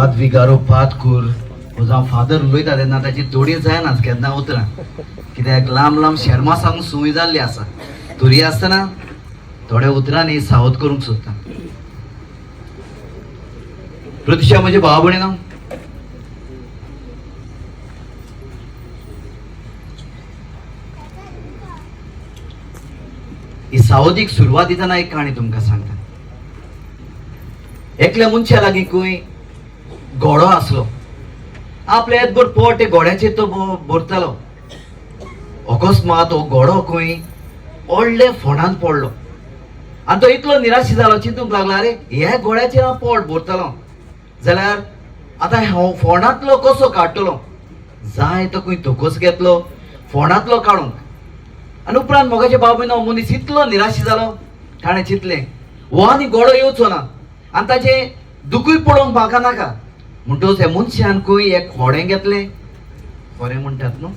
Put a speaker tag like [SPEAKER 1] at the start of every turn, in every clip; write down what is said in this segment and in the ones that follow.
[SPEAKER 1] पात विगारो पात कूर जावं फादर उलयता तेन्ना ताची तोडी जायनाच केन्ना उतरां कित्याक लांब लांब शर्मा सांग सुय जाल्ली आसा तुरी आसतना थोड्या उतरांनी सावध करूंक सोदता. प्रतीक्षा म्हजे भाव भयणीनो, ही सावधीक सुरवात दितना एक काणी तुमकां सांगता. एकल्या मनशा लागीं खंय घोडो आसलो. आपले येदभर पोट ते घोड्याचेर तो भरतालो. अकस्मात हो घोडो खंय व्हडले फोंडांत पडलो आनी तो इतलो निराशी जालो, चिंतूंक लागलो अरे ह्या घोड्याचेर हांव पोट भरतलो जाल्यार आतां हांव फोंडांतलो कसो काडटलो. जाय तो खंय तोकोस घेतलो फोंडांतलो काडूंक. आनी उपरांत मोगाचे भाव भयणो मनीस इतलो निराशी जालो ताणें चिंतलें हो आनी घोडो येवचो ना आनी ताचें दुखूय पडोवंक म्हाका नाका. म्हणटच हे मनशान खंय एक खोडें घेतलें, खोरें म्हणटात न्हू,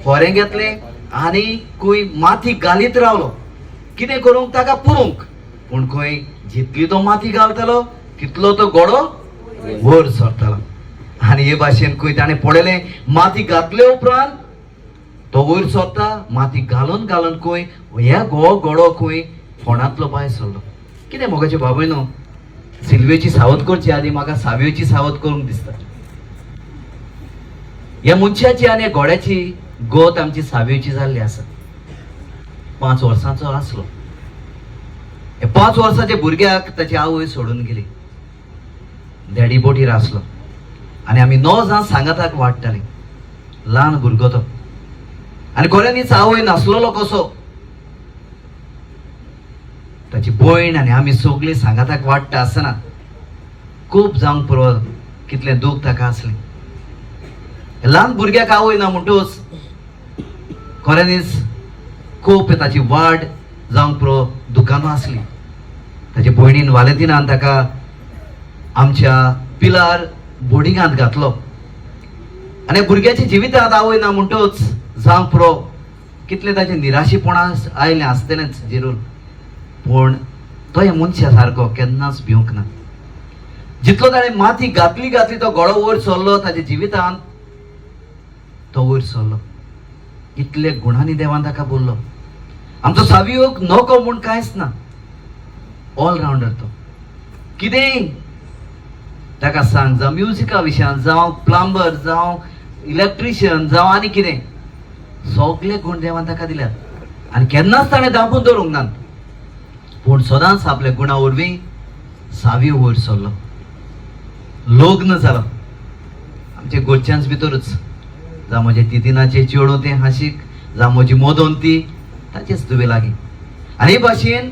[SPEAKER 1] खोरें घेतलें आनी खंय माती घालीत रावलो कितें करूंक ताका पुरूंक. पूण खंय जितली तो माती घालतलो तितलो तो घोडो वयर सरतलो. आनी हे भाशेन खंय ताणें पळयलें माती घातले उपरांत तो वयर सरता, माती घालून घालून खंय ह्या घोडो खंय फोंडांतलो भायर सरलो. कितें मोगाचे भाव भयणो, सिल्वेची सावध करची आदी म्हाका सावयेची सावध करूंक दिसता. ह्या मनशाची आनी ह्या घोड्याची गोत आमची सावयेची जाल्ली आसा. 5 वर्सांचो आसलो. हे 5 वर्साच्या भुरग्याक ताची आवय सोडून गेली. डॅडी बोटीर आसलो आनी आमी 9 जाण सांगाताक वाडटालीं. ल्हान भुरगो तो आनी गोऱ्यांनीच आवय नासलोलो कसो. ताची भयण आनी आमी सगळीं सांगाताक वाडटा आसतना खूब जावंक पुरो कितलें दूख ताका आसलें. ल्हान भुरग्याक आवय ना म्हणटच खऱ्यांनीच खूब ताची वाड जावंक पुरो दुकानां आसली. ताच्या भयणीन वालेंतिनान ताका आमच्या पिलार बोर्डिंगांत घातलो आनी भुरग्याच्या जिवितांत आवय ना म्हणटच जावंक पुरो कितलें ताचें निराशीपणां आयलें आसतलेंच जरूर. पूण तो ह्या मनशा सारको केन्नाच भिवंक ना. जितलो ताणें माती घातली तो घोडो वयर सरलो ताच्या जिवितांत तो वयर सरलो. इतले गुणांनी देवान ताका बोल्लो. आमचो सावयोग नोको म्हूण कांयच ना, ऑलरावंडर तो. कितेंय ताका सांग, जावं म्युजिका विशयान जावं प्लंबर जावं इलेक्ट्रिशियन जावं आनी कितें, सगळे गुण देवान ताका दिल्यात आनी केन्नाच ताणें दांपून दवरूंक ना. पूण सदांच आपल्या गुणा वरवीं सावयो वयर सरलो. लग्न जालो आमचे गोडच्यांच भितरूच. जावं म्हजे तितिनाचें चेडूं तें हाशीक, जावं म्हजी मोदोन ती ताचेच तुवे लागीं. आनी हे भाशेन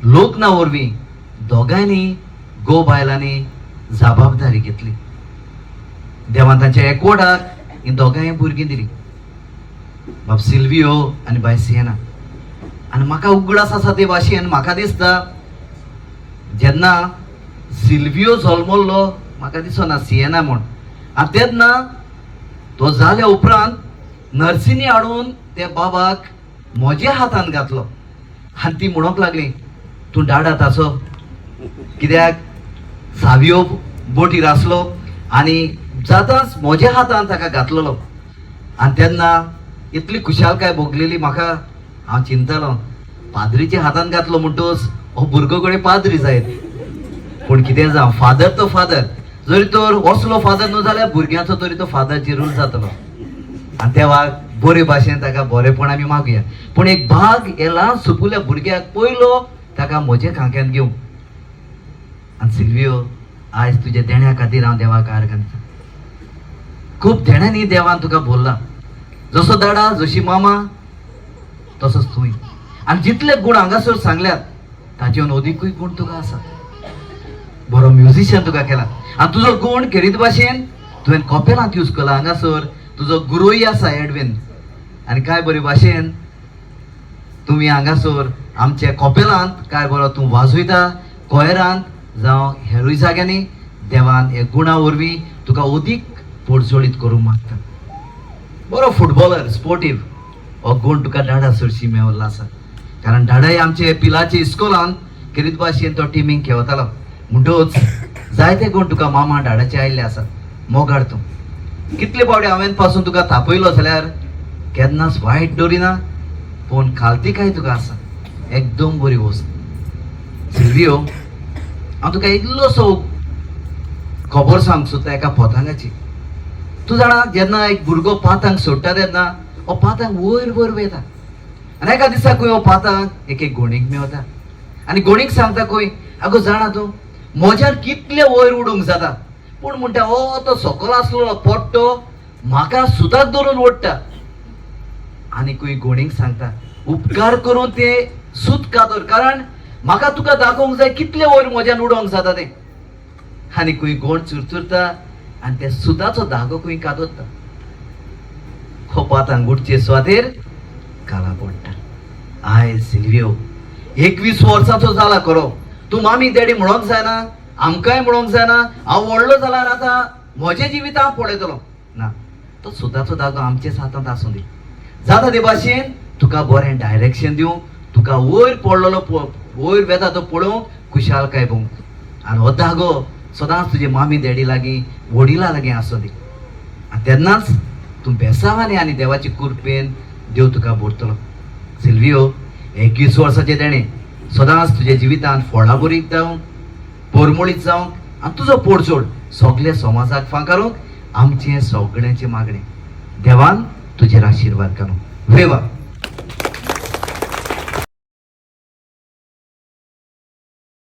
[SPEAKER 1] लग्ना वरवीं दोगांयनी घोव बायलांनी जबाबदारी घेतली. देवान तांच्या एकवटाक ही दोगांय भुरगीं दिली, बाब सिल्वियो आनी बाय सिएना. आनी म्हाका उगडास आसा ते भाशेन म्हाका दिसता जेन्ना सिल्वियो जल्मलो म्हाका दिसना सिएना म्हूण. आनी तेन्ना तो जाल्या उपरांत नर्सीनी हाडून त्या बाबाक म्हज्या हातान घातलो आनी ती म्हणूंक लागली तूं डाडात आसो. कित्याक सावयो बोटीर आसलो आनी जाताच म्हज्या हातान ताका घातलेलो. आनी तेन्ना इतली खुशालकाय भोगलेली म्हाका. हांव चिंतलो पाद्रीच्या हातान घातलो म्हणटच हो भुरगो कडेन पाद्री जायत. पूण कितें जावं फादर तो फादर. जरी तर असलो फादर न्हू जाल्यार भुरग्याचो तरी तो फादर जरूर जातलो. आनी तेव्हा बरे भाशेन ताका बरेपण आमी मागुया. पूण एक भाग हे ल्हान सुपुल्या भुरग्याक पयलो ताका म्हजे खांक्यान घेवं. आनी सिल्वियो आयज तुज्या देण्या खातीर हांव देवाक आर्गांता. खूब देण्यांनी देवान तुका बोल्ला. जसो दाडा जशी मामा तसोच तुय. आनी जितले गुण हांगासर सांगल्यात ताचेवन अदीकूय गुण तुका आसा. बरो म्युजिशियन तुका केला आनी तुजो गुण खेरीत भाशेन तुवें कॉपेलांत यूज केला. हांगासर तुजो गुरूय आसा एडवेन. आनी काय बरे भाशेन तुमी हांगासर आमच्या कॉपेलांत काय बरो तूं वाजयता, कोयरांत जावं हेरूय जाग्यांनी देवान हे गुणा वरवीं तुका अदीक पोडजोळीत करूंक मागता. बरो फुटबॉलर स्पोर्टीव हो गुण तुका डाडा सरशी मेवल्लो आसा. कारण डाडाय आमचे पिलाचे इस्कोलांत खेरीत भाशेन तो टिमींक खेळतालो. म्हणटच जायते कोण तुका मामा डाडाचे आयिल्ले आसात मोगाड तूं कितले फावटी हांवें पासून तुका तापयलो जाल्यार केन्नाच वायट दवरिना पूण खालती काय तुका आसा एकदम बरी वस्त सिल्वियो हांव तुका इल्लोसो खबर सांग सोदता एका पतंगाची तूं जाणा जेन्ना एक भुरगो पातांक सोडटा तेन्ना हो पातांक वयर वयर वयता आनी एका दिसा खंय हो पातांक एक गोणीक मेवता आनी गोणीक सांगता खंय आगो जाणा तूं म्हज्यान कितले वयर उडोवंक जाता पूण म्हणटा हो तो सकल आसलो पोट्टो म्हाका सुताक धरून ओडटा आनी खंय गोणीक सांगता उपकार करून ते सूत कातर कारण म्हाका तुका दाखोवंक जाय कितले वयर म्हज्यान उडोवंक जाता तें आनी खंय गोण चुरचुरता आनी त्या सुताचो धागो खंय कातरता हो पातांक उठचे सुवातेर काळा पडटा आयज सिल्वियो 21 वर्साचो जाला खरो तूं मामी डॅडी म्हणोंक जायना आमकांय म्हणोंक जायना हांव व्हडलो जाल्यार आतां म्हजें जिवीत हांव पळयतलो ना तो सुताचो धागो आमचेच हातांत आसूं दी जाता ते भाशेन तुका बरें डायरेक्शन दिवं तुका वयर पडलेलो वयर वेता तो पळोवंक खुशालकाय भोवंक आनी हो धागो सदांच तुजे मामी डॅडी लागीं वडिलां लागीं आसूं दी आनी तेन्नाच तूं बेसावानी आनी देवाची कृपेन देव तुका भरतलो सिल्वियो 21 वर्साचे तेणें सदांच तुजे जिवितांत फळां बरीक जावं पोरमोळीत जावं आनी तुजो पोडचोड सगळे समाजाक फांकारूंक आमचें सगळ्यांचें मागणें देवान तुजेर आशिर्वाद करूं वेवा